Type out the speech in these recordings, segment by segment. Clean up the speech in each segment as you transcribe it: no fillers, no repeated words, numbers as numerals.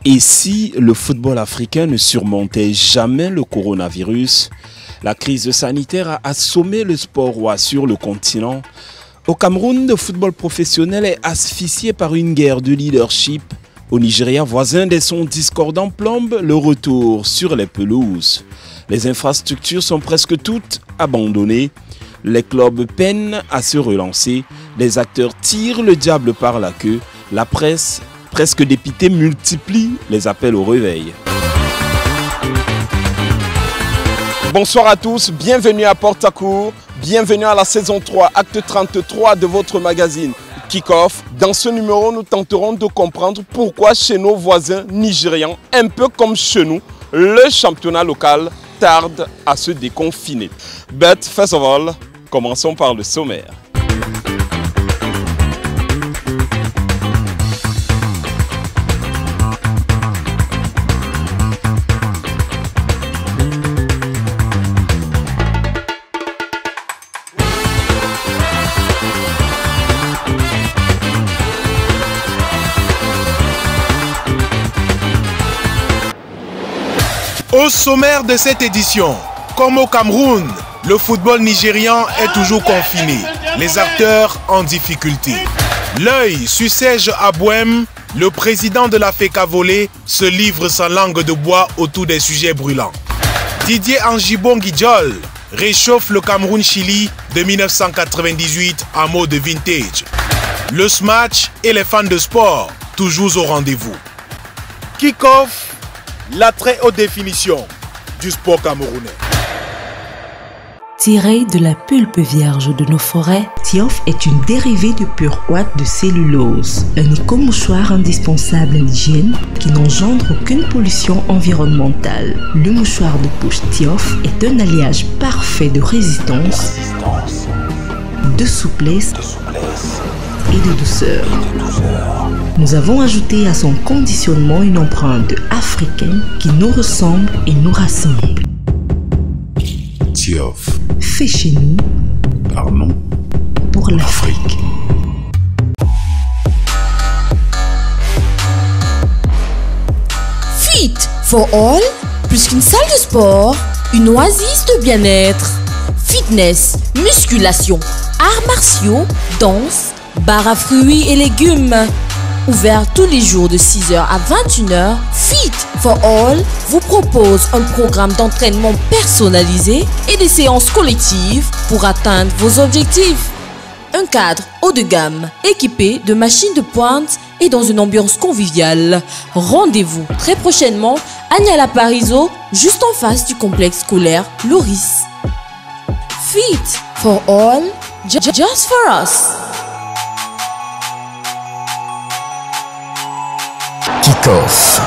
Et si le football africain ne surmontait jamais le coronavirus, la crise sanitaire a assommé le sport roi sur le continent. Au Cameroun, le football professionnel est asphyxié par une guerre de leadership. Au Nigeria, voisin des sons discordants plombe le retour sur les pelouses. Les infrastructures sont presque toutes abandonnées. Les clubs peinent à se relancer. Les acteurs tirent le diable par la queue. La presse, presque dépitée, multiplie les appels au réveil. Bonsoir à tous, bienvenue à Portacourt, bienvenue à la saison 3, acte 33 de votre magazine Kick-Off. Dans ce numéro, nous tenterons de comprendre pourquoi chez nos voisins nigérians, un peu comme chez nous, le championnat local tarde à se déconfiner. But first of all, commençons par le sommaire. Au sommaire de cette édition, comme au Cameroun, le football nigérian est toujours confiné, les acteurs en difficulté. L'œil sur Serge Abouem, le président de la FECA Volley, se livre sa langue de bois autour des sujets brûlants. Didier Anjibon-Guidjol réchauffe le Cameroun-Chili de 1998 en mode vintage. Le smash et les fans de sport, toujours au rendez-vous. Kick-Off, la très haute définition du sport camerounais. Tiré de la pulpe vierge de nos forêts, Tiof est une dérivée du purequat de cellulose, un éco-mouchoir indispensable à l'hygiène qui n'engendre aucune pollution environnementale. Le mouchoir de poche Tiof est un alliage parfait de résistance, de souplesse et de douceur. Nous avons ajouté à son conditionnement une empreinte africaine qui nous ressemble et nous rassemble. Tiof. Fait chez nous, par nous, pour l'Afrique. Fit for all, plus qu'une salle de sport, une oasis de bien-être. Fitness, musculation, arts martiaux, danse, bar à fruits et légumes. Ouvert tous les jours de 6h à 21h, Fit for All vous propose un programme d'entraînement personnalisé et des séances collectives pour atteindre vos objectifs. Un cadre haut de gamme, équipé de machines de pointe et dans une ambiance conviviale. Rendez-vous très prochainement à Niala Parizeau, juste en face du complexe scolaire Loris. Fit for All, just for us. Kick-Off.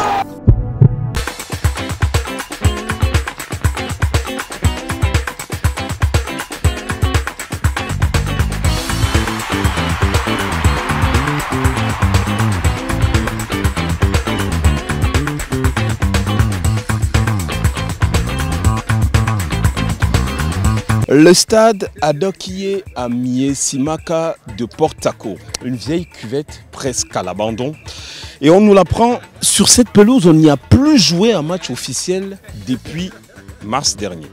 Le stade Adokié à Mié-Simaka de Portacourt, une vieille cuvette presque à l'abandon. Et on nous l'apprend, sur cette pelouse, on n'y a plus joué un match officiel depuis mars dernier.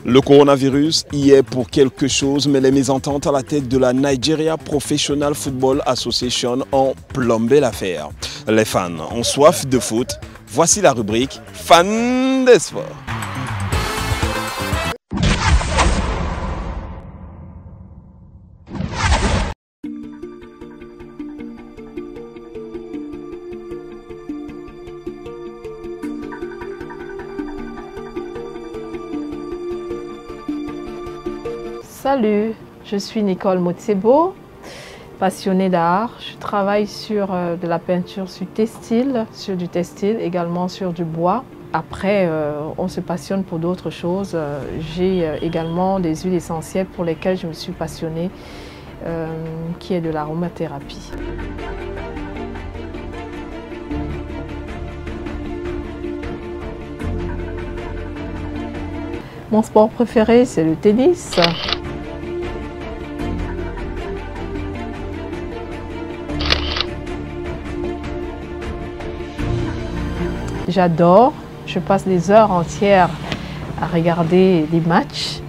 Le coronavirus y est pour quelque chose, mais les mésententes à la tête de la Nigeria Professional Football Association ont plombé l'affaire. Les fans ont soif de foot. Voici la rubrique Fans des sports. Salut, je suis Nicole Motsebo, passionnée d'art. Je travaille sur de la peinture sur textile, sur du textile, également sur du bois. Après, on se passionne pour d'autres choses. J'ai également des huiles essentielles pour lesquelles je me suis passionnée, qui est de l'aromathérapie. Mon sport préféré, c'est le tennis. J'adore, je passe des heures entières à regarder les matchs,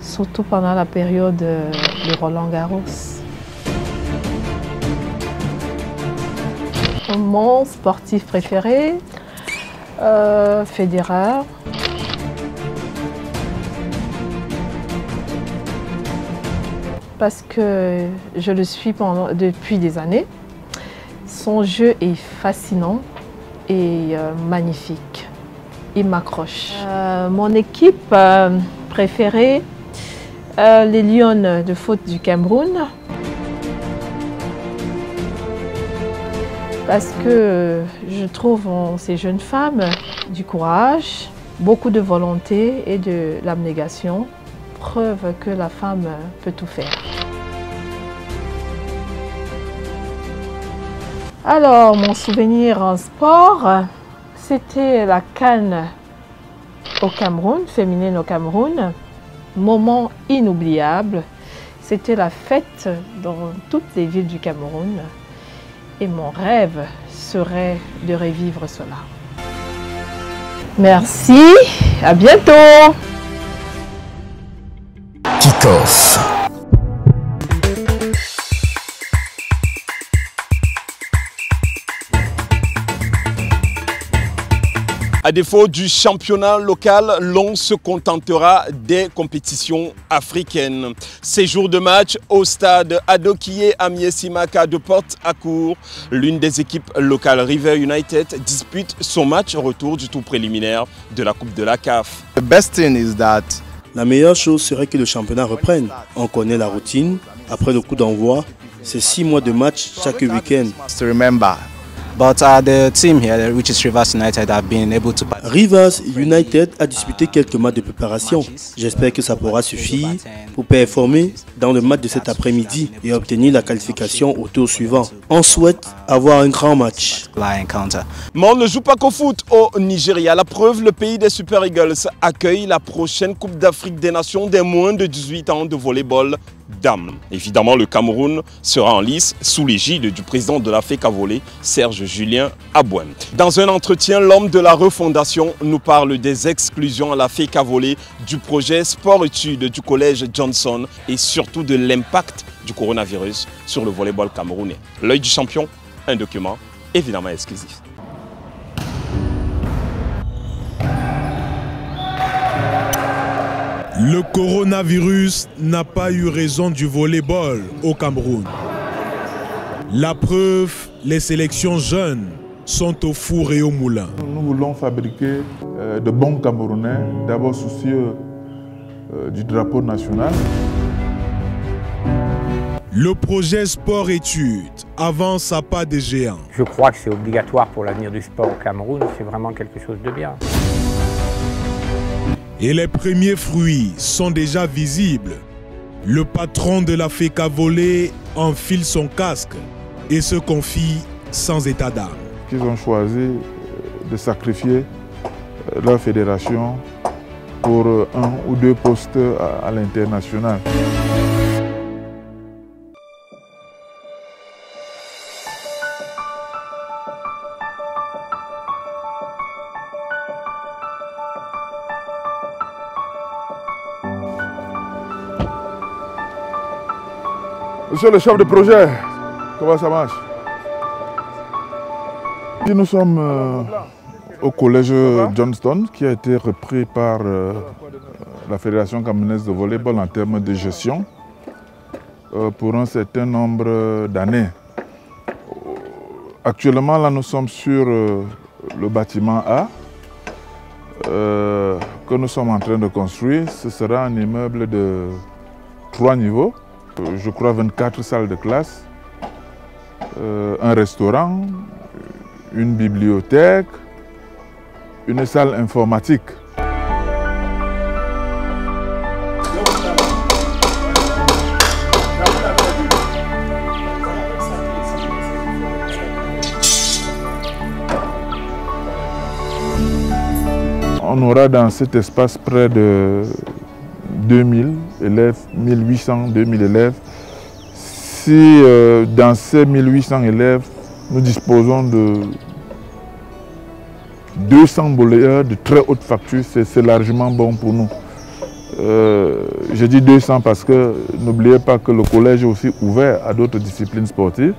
surtout pendant la période de Roland-Garros. Mon sportif préféré, Federer. Parce que je le suis depuis des années. Son jeu est fascinant et magnifique. Il m'accroche. Mon équipe préférée, les Lions de foot du Cameroun. Parce que je trouve en ces jeunes femmes du courage, beaucoup de volonté et de l'abnégation, preuve que la femme peut tout faire. Alors, mon souvenir en sport, c'était la CAN au Cameroun, féminine au Cameroun. Moment inoubliable, c'était la fête dans toutes les villes du Cameroun. Et mon rêve serait de revivre cela. Merci, à bientôt. Kick-off. À défaut du championnat local, l'on se contentera des compétitions africaines. Séjour de match au stade Adokiye Amiesimaka de Port-Harcourt. L'une des équipes locales, River United, dispute son match retour du tour préliminaire de la Coupe de la CAF. The best thing is that la meilleure chose serait que le championnat reprenne. On connaît la routine. Après le coup d'envoi, c'est 6 mois de match chaque week-end. to remember. But the team here, which is Rivers United, have been able to... Rivers United a disputé quelques matchs de préparation. J'espère que ça pourra suffire pour performer dans le match de cet après-midi et obtenir la qualification au tour suivant. On souhaite avoir un grand match. Mais on ne joue pas qu'au foot au Nigeria. La preuve, le pays des Super Eagles accueille la prochaine Coupe d'Afrique des Nations des moins de 18 ans de volleyball dames. Évidemment, le Cameroun sera en lice sous l'égide du président de la FECA Volley, Serge Julien Abouem. Dans un entretien, l'homme de la refondation nous parle des exclusions à la FECA Volley, du projet sport-études du collège Johnson et surtout de l'impact du coronavirus sur le volleyball camerounais. L'œil du champion, un document évidemment exclusif. Le coronavirus n'a pas eu raison du volleyball au Cameroun. La preuve, les sélections jeunes sont au four et au moulin. Nous voulons fabriquer de bons Camerounais, d'abord soucieux du drapeau national. Le projet sport-études avance à pas de géant. Je crois que c'est obligatoire pour l'avenir du sport au Cameroun, c'est vraiment quelque chose de bien. Et les premiers fruits sont déjà visibles. Le patron de la FECA Volley enfile son casque et se confie sans état d'âme. Ils ont choisi de sacrifier leur fédération pour 1 ou 2 postes à l'international. Monsieur le chef de projet, comment ça marche? Nous sommes au collège Johnston qui a été repris par la Fédération camerounaise de volleyball en termes de gestion pour un certain nombre d'années. Actuellement, là, nous sommes sur le bâtiment A que nous sommes en train de construire. Ce sera un immeuble de 3 niveaux. Je crois 24 salles de classe, un restaurant, une bibliothèque, une salle informatique. On aura dans cet espace près de 2000 élèves, 1800, 2000 élèves. Si dans ces 1800 élèves, nous disposons 200 volleyeurs de très haute facture, c'est largement bon pour nous. Je dis 200 parce que n'oubliez pas que le collège est aussi ouvert à d'autres disciplines sportives.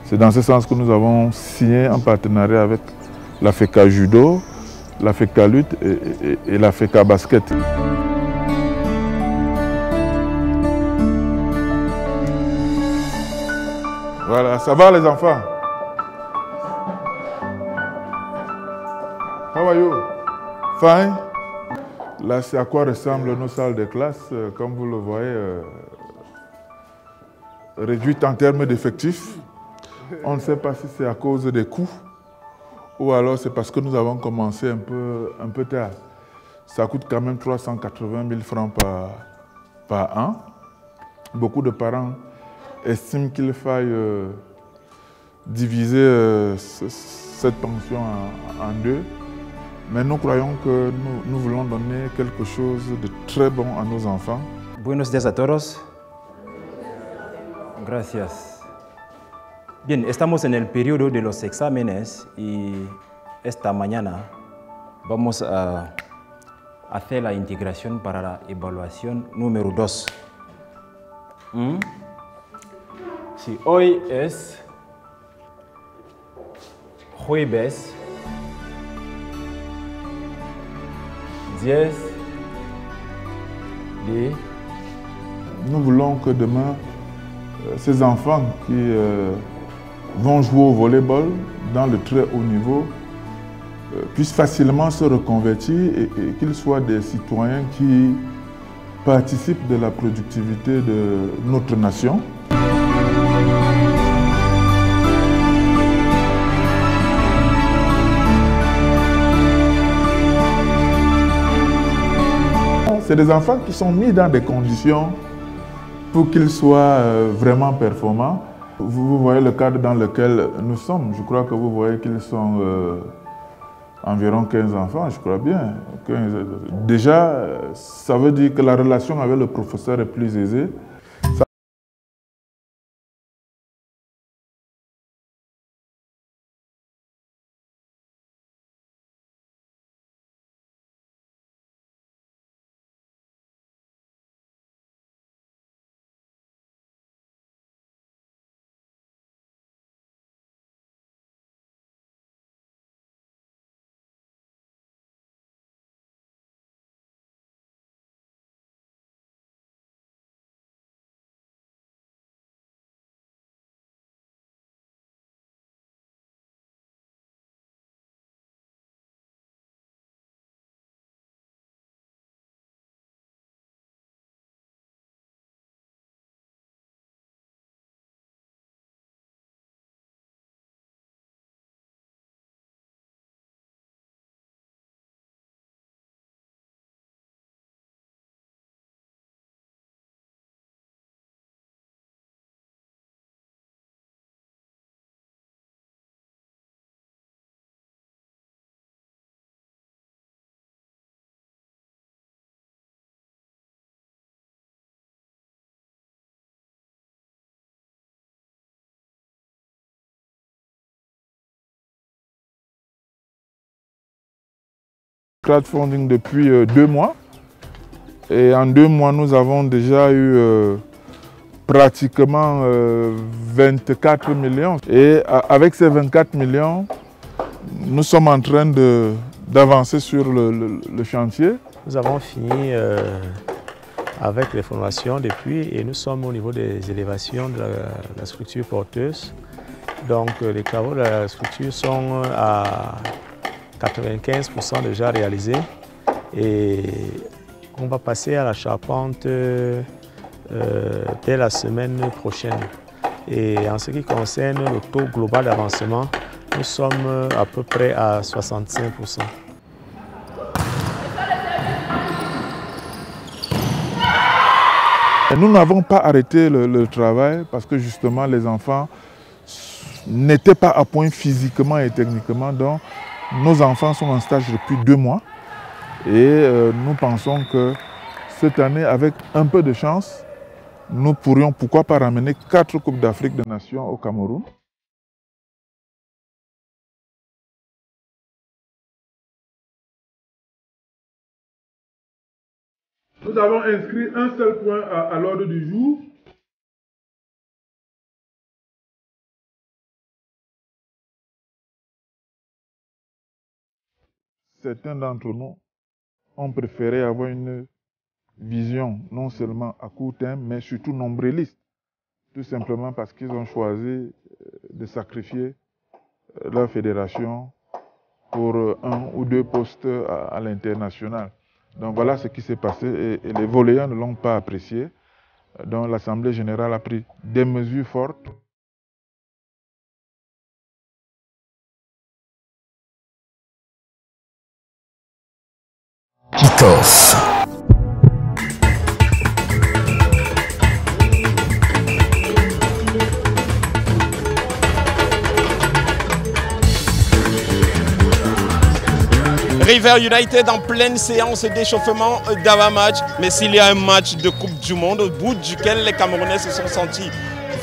C'est dans ce sens que nous avons signé un partenariat avec la FECA Judo, la FECA Lutte et la FECA Basket. Voilà, ça va les enfants? How are you? Fine? Là, c'est à quoi ressemblent nos salles de classe, comme vous le voyez, réduites en termes d'effectifs. On ne sait pas si c'est à cause des coûts ou alors c'est parce que nous avons commencé un peu tard. Ça coûte quand même 380 000 francs par an. Beaucoup de parents estiment qu'il faille diviser cette pension en deux. Mais nous croyons que nous voulons donner quelque chose de très bon à nos enfants. Buenos días a todos. Gracias. Bien, estamos en el periodo de los exámenes y esta mañana vamos a hacer la integración para la evaluación número 2. Si hoy es jueves 10 de... Nous voulons que demain, ces enfants qui vont jouer au volleyball dans le très haut niveau puissent facilement se reconvertir et qu'ils soient des citoyens qui participent de la productivité de notre nation. C'est des enfants qui sont mis dans des conditions pour qu'ils soient vraiment performants. Vous voyez le cadre dans lequel nous sommes. Je crois que vous voyez qu'ils sont environ 15 enfants, je crois bien. Déjà, ça veut dire que la relation avec le professeur est plus aisée. Crowdfunding depuis 2 mois et en 2 mois nous avons déjà eu pratiquement 24 millions et avec ces 24 millions nous sommes en train d'avancer sur le chantier. Nous avons fini avec les formations depuis et nous sommes au niveau des élévations de la structure porteuse. Donc les travaux de la structure sont à 95% déjà réalisés et on va passer à la charpente dès la semaine prochaine. Et en ce qui concerne le taux global d'avancement, nous sommes à peu près à 65%. Et nous n'avons pas arrêté le travail parce que justement les enfants n'étaient pas à point physiquement et techniquement. Donc, nos enfants sont en stage depuis 2 mois et nous pensons que cette année, avec un peu de chance, nous pourrions pourquoi pas ramener 4 Coupes d'Afrique des Nations au Cameroun. Nous avons inscrit un seul point à l'ordre du jour. Certains d'entre nous ont préféré avoir une vision non seulement à court terme, mais surtout nombriliste. Tout simplement parce qu'ils ont choisi de sacrifier leur fédération pour un ou deux postes à l'international. Donc voilà ce qui s'est passé et les volleyants ne l'ont pas apprécié. Donc l'Assemblée générale a pris des mesures fortes. Kick-off. River United en pleine séance d'échauffement d'avant-match. Mais s'il y a un match de Coupe du Monde au bout duquel les Camerounais se sont sentis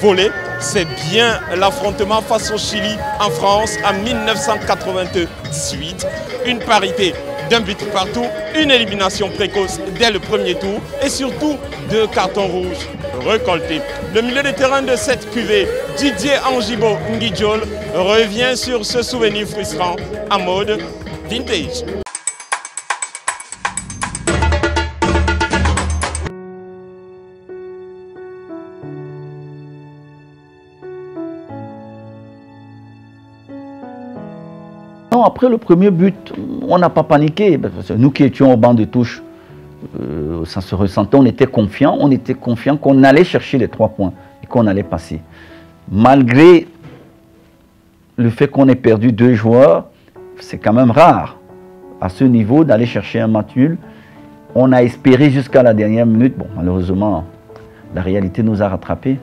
volés, c'est bien l'affrontement face au Chili en France en 1998. Une parité d'un but partout, une élimination précoce dès le premier tour et surtout 2 cartons rouges récoltés. Le milieu de terrain de cette cuvée, Didier Angibo Ngidjol, revient sur ce souvenir frustrant en mode vintage. Non, après le premier but, on n'a pas paniqué. Nous qui étions au banc de touche, ça se ressentait, on était confiants qu'on allait chercher les 3 points et qu'on allait passer. Malgré le fait qu'on ait perdu 2 joueurs, c'est quand même rare à ce niveau d'aller chercher un match nul. On a espéré jusqu'à la dernière minute. Bon, malheureusement, la réalité nous a rattrapés.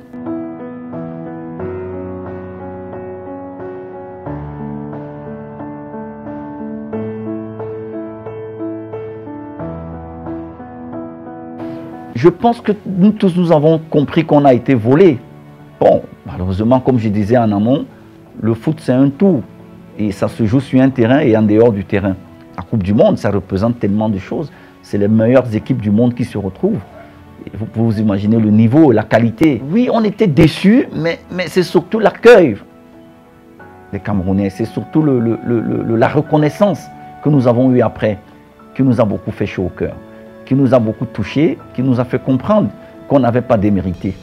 Je pense que nous tous, nous avons compris qu'on a été volés. Bon, malheureusement, comme je disais en amont, le foot, c'est un tout. Et ça se joue sur un terrain et en dehors du terrain. La Coupe du Monde, ça représente tellement de choses. C'est les meilleures équipes du monde qui se retrouvent. Et vous pouvez vous imaginer le niveau, la qualité. Oui, on était déçus, mais c'est surtout l'accueil des Camerounais. C'est surtout la reconnaissance que nous avons eue après, qui nous a beaucoup fait chaud au cœur, qui nous a beaucoup touchés, qui nous a fait comprendre qu'on n'avait pas démérité.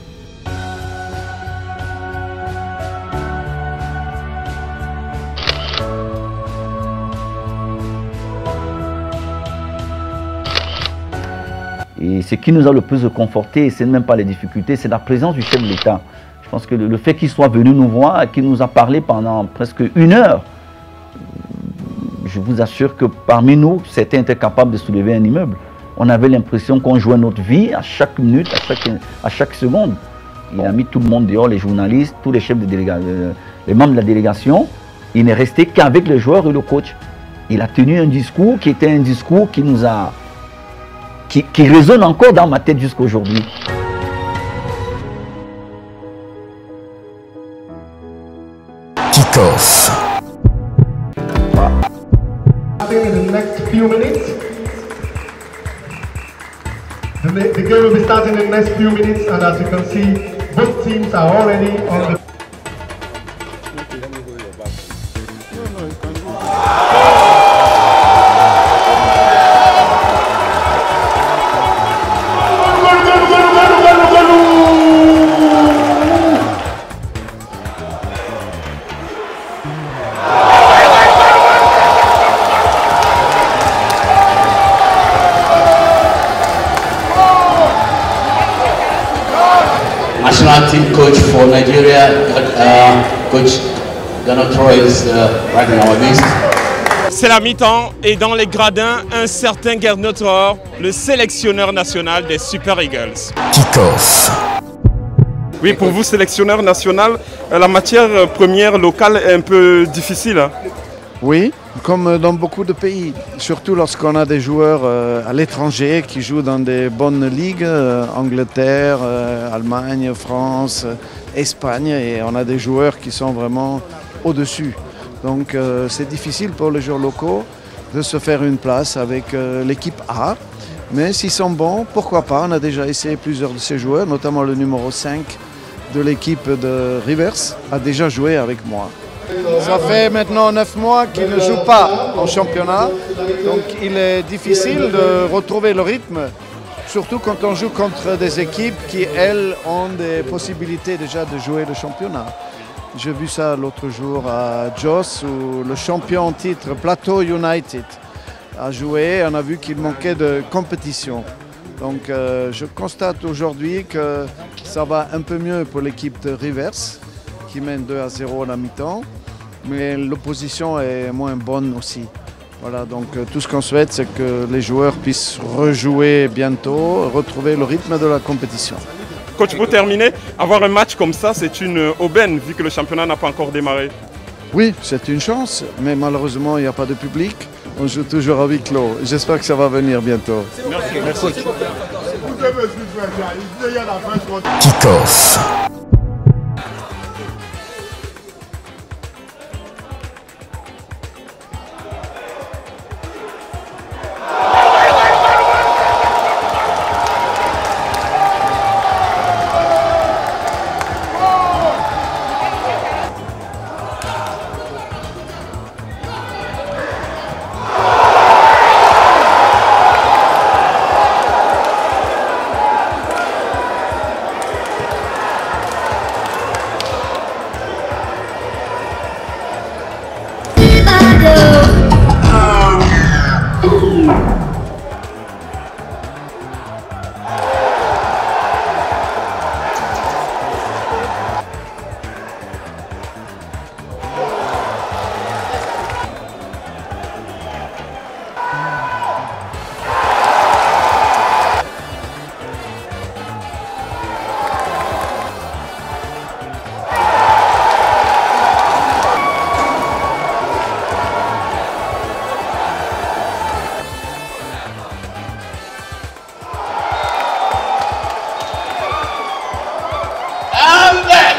Et ce qui nous a le plus conforté, ce n'est même pas les difficultés, c'est la présence du chef de l'État. Je pense que le fait qu'il soit venu nous voir et qu'il nous a parlé pendant presque 1 heure, je vous assure que parmi nous, certains étaient capables de soulever un immeuble. On avait l'impression qu'on jouait notre vie à chaque minute, à chaque seconde. Il a mis tout le monde dehors, les journalistes, tous les chefs de délégation, les membres de la délégation. Il n'est resté qu'avec les joueurs et le coach. Il a tenu un discours qui était un discours qui nous a... qui résonne encore dans ma tête jusqu'à aujourd'hui. Kick-off. In the next few minutes. The game will be starting in the next few minutes, and as you can see, both teams are already on the... National team coach for Nigeria, coach Donald Troy is right in our midst. C'est la mi-temps et dans les gradins, un certain Gernot Rohr, le sélectionneur national des Super Eagles. Kick-off. Oui, pour vous, sélectionneur national, la matière première locale est un peu difficile. Hein? Oui, comme dans beaucoup de pays, surtout lorsqu'on a des joueurs à l'étranger qui jouent dans des bonnes ligues, Angleterre, Allemagne, France, Espagne, et on a des joueurs qui sont vraiment au-dessus. Donc c'est difficile pour les joueurs locaux de se faire une place avec l'équipe A. Mais s'ils sont bons, pourquoi pas? On a déjà essayé plusieurs de ces joueurs, notamment le numéro 5 de l'équipe de Rivers, a déjà joué avec moi. Ça fait maintenant 9 mois qu'il ne joue pas en championnat, donc il est difficile de retrouver le rythme, surtout quand on joue contre des équipes qui, elles, ont des possibilités déjà de jouer le championnat. J'ai vu ça l'autre jour à Jos, où le champion en titre, Plateau United, a joué. On a vu qu'il manquait de compétition. Donc je constate aujourd'hui que ça va un peu mieux pour l'équipe de Rivers, qui mène 2-0 à la mi-temps, mais l'opposition est moins bonne aussi. Voilà, donc tout ce qu'on souhaite, c'est que les joueurs puissent rejouer bientôt, retrouver le rythme de la compétition. Coach, pour terminer, avoir un match comme ça, c'est une aubaine, vu que le championnat n'a pas encore démarré. Oui, c'est une chance, mais malheureusement, il n'y a pas de public. On joue toujours à huis clos. J'espère que ça va venir bientôt. Merci. Kick-off.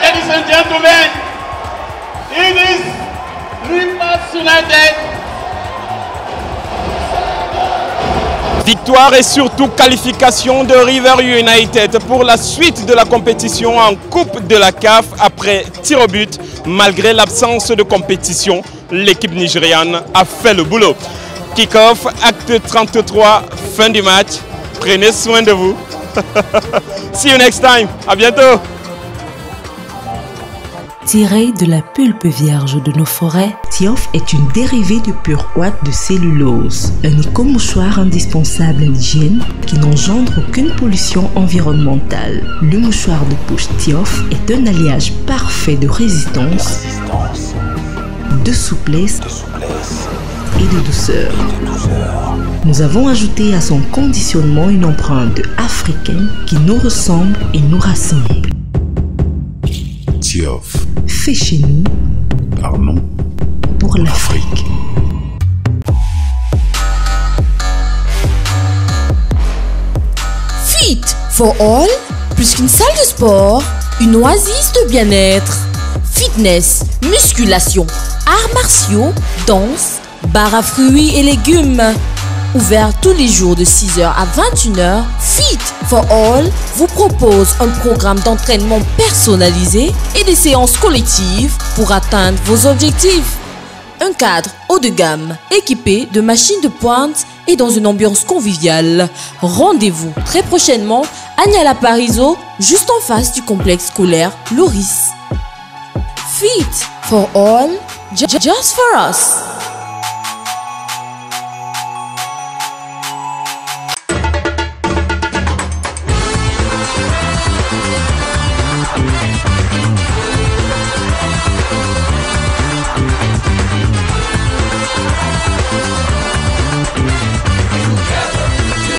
Ladies and gentlemen, it is Rivers United. Victoire et surtout qualification de River United pour la suite de la compétition en Coupe de la CAF après tir au but. Malgré l'absence de compétition, l'équipe nigériane a fait le boulot. Kick-off, acte 33, fin du match. Prenez soin de vous. See you next time. À bientôt. Tiré de la pulpe vierge de nos forêts, Tiof est une dérivée de pure ouate de cellulose, un éco-mouchoir indispensable à l'hygiène qui n'engendre aucune pollution environnementale. Le mouchoir de poche Tiof est un alliage parfait de résistance, de souplesse et de douceur. Nous avons ajouté à son conditionnement une empreinte africaine qui nous ressemble et nous rassemble. Tiof. Fait chez nous, Parlons pour l'Afrique. Fit for all, plus qu'une salle de sport, une oasis de bien-être. Fitness, musculation, arts martiaux, danse, bar à fruits et légumes. Ouvert tous les jours de 6h à 21h, Fit for All vous propose un programme d'entraînement personnalisé et des séances collectives pour atteindre vos objectifs. Un cadre haut de gamme, équipé de machines de pointe et dans une ambiance conviviale. Rendez-vous très prochainement à Niala Parizeau, juste en face du complexe scolaire Loris. Fit for All, just for us.